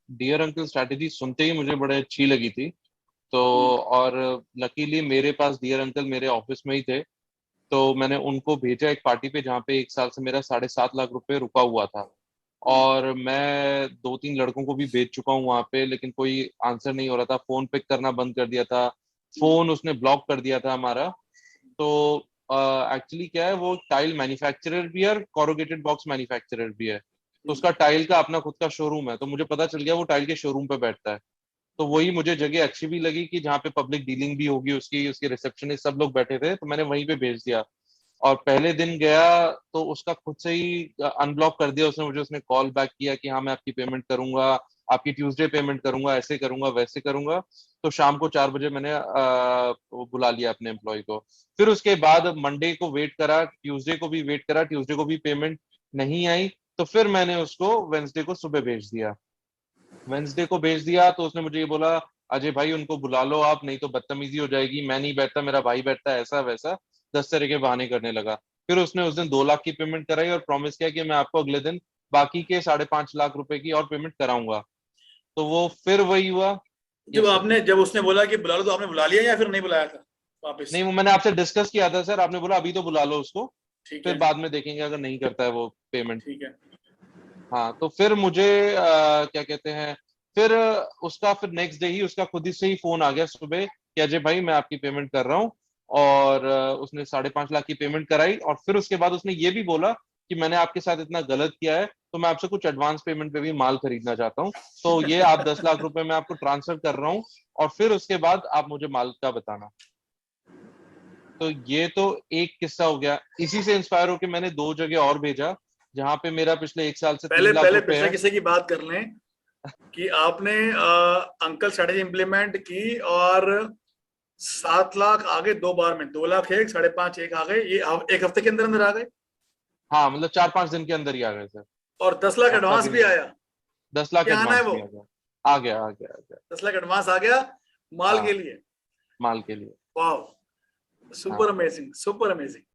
Dear uncle strategy सुनते ही मुझे बड़े अच्छी लगी थी। तो हम्म। और लकीली मेरे पास डियर अंकल मेरे ऑफिस में ही थे। तो मैंने उनको भेजा एक पार्टी पे जहाँ पे 1 साल से मेरा 7.5 लाख रुपए रुका हुआ था। हम्म। और मैं 2-3 लड़कों को भी भेज चुका हूँ वहां पे, लेकिन कोई आंसर नहीं हो रहा था। फोन पिक करना बंद कर दिया था, फोन उसने ब्लॉक कर दिया था हमारा। तो एक्चुअली क्या है, वो टाइल मैन्युफैक्चरर भी है और कोरुगेटेड बॉक्स मैन्युफैक्चरर भी है। तो हम्म। उसका टाइल का अपना खुद का शोरूम है, तो मुझे पता चल गया वो टाइल के शोरूम पे बैठता है। तो वही मुझे जगह अच्छी भी लगी कि जहाँ पे पब्लिक डीलिंग भी होगी उसकी, उसके रिसेप्शनिस्ट सब लोग बैठे थे, तो मैंने वहीं पे भेज दिया। और पहले दिन गया तो उसका खुद से ही अनब्लॉक कर दिया उसने मुझे। उसने कॉल बैक किया कि हाँ मैं आपकी पेमेंट करूंगा, आपकी ट्यूसडे पेमेंट करूंगा, ऐसे करूंगा वैसे करूंगा। तो शाम को 4 बजे मैंने वो बुला लिया अपने एम्प्लॉय को। फिर उसके बाद मंडे को वेट करा, ट्यूसडे को भी वेट करा, ट्यूसडे को भी पेमेंट नहीं आई। तो फिर मैंने उसको वेंसडे को सुबह भेज दिया। वेंसडे को भेज दिया तो उसने मुझे ये बोला, अजय भाई उनको बुला लो आप, नहीं तो बदतमीजी हो जाएगी, मैं नहीं बैठता मेरा भाई बैठता है, ऐसा वैसा 10 तरह के बहाने करने लगा। फिर उसने उस दिन 2 लाख की पेमेंट कराई और प्रॉमिस किया कि मैं आपको अगले दिन बाकी के 5.5 लाख रुपए की और पेमेंट कराऊंगा। तो वो फिर वही हुआ। Yes sir. जब उसने बोला कि बुला लो, तो आपने बुला लिया या फिर नहीं बुलाया था वापस? नहीं, वो मैंने आपसे डिस्कस किया था सर, आपने बोला अभी तो बुला लो उसको, ठीक फिर है। बाद में देखेंगे अगर नहीं करता है वो पेमेंट। ठीक है। हाँ तो फिर मुझे क्या कहते हैं, फिर उसका फिर नेक्स्ट डे ही उसका खुद ही से ही फोन आ गया सुबह कि अजय भाई मैं आपकी पेमेंट कर रहा हूँ। और उसने 5.5 लाख की पेमेंट कराई और फिर उसके बाद उसने ये भी बोला कि मैंने आपके साथ इतना गलत किया है तो मैं आपसे कुछ एडवांस पेमेंट पे भी माल खरीदना चाहता हूँ। तो ये आप 10 लाख रुपए मैं आपको ट्रांसफर कर रहा हूँ और फिर उसके बाद आप मुझे माल का बताना। तो ये तो एक किस्सा हो गया। इसी से इंस्पायर होकर मैंने 2 जगह और भेजा जहां पे मेरा पिछले 1 साल से पहले 3 लाख पहले रुपए पिछले है। किस्से की बात कर लें कि आपने अंकल स्ट्रेटेजी इंप्लीमेंट की, और 7 लाख आ गए 2 बार में, 2 लाख एक, 5.5 एक आ गए, ये एक हफ्ते के अंदर अंदर आ गए। हाँ मतलब 4-5 दिन के अंदर ही आ गए सर। और 10 लाख हफ्ता एडवांस भी भी नहीं, आया। 10 लाख क्या आना है एडवांस वो? भी आ गया, आ गया आ गया आ गया। 10 लाख एडवांस आ गया माल के हाँ, लिए। माल के लिए। वाह, सुपर हाँ अमेजिंग, सुपर अमेजिंग।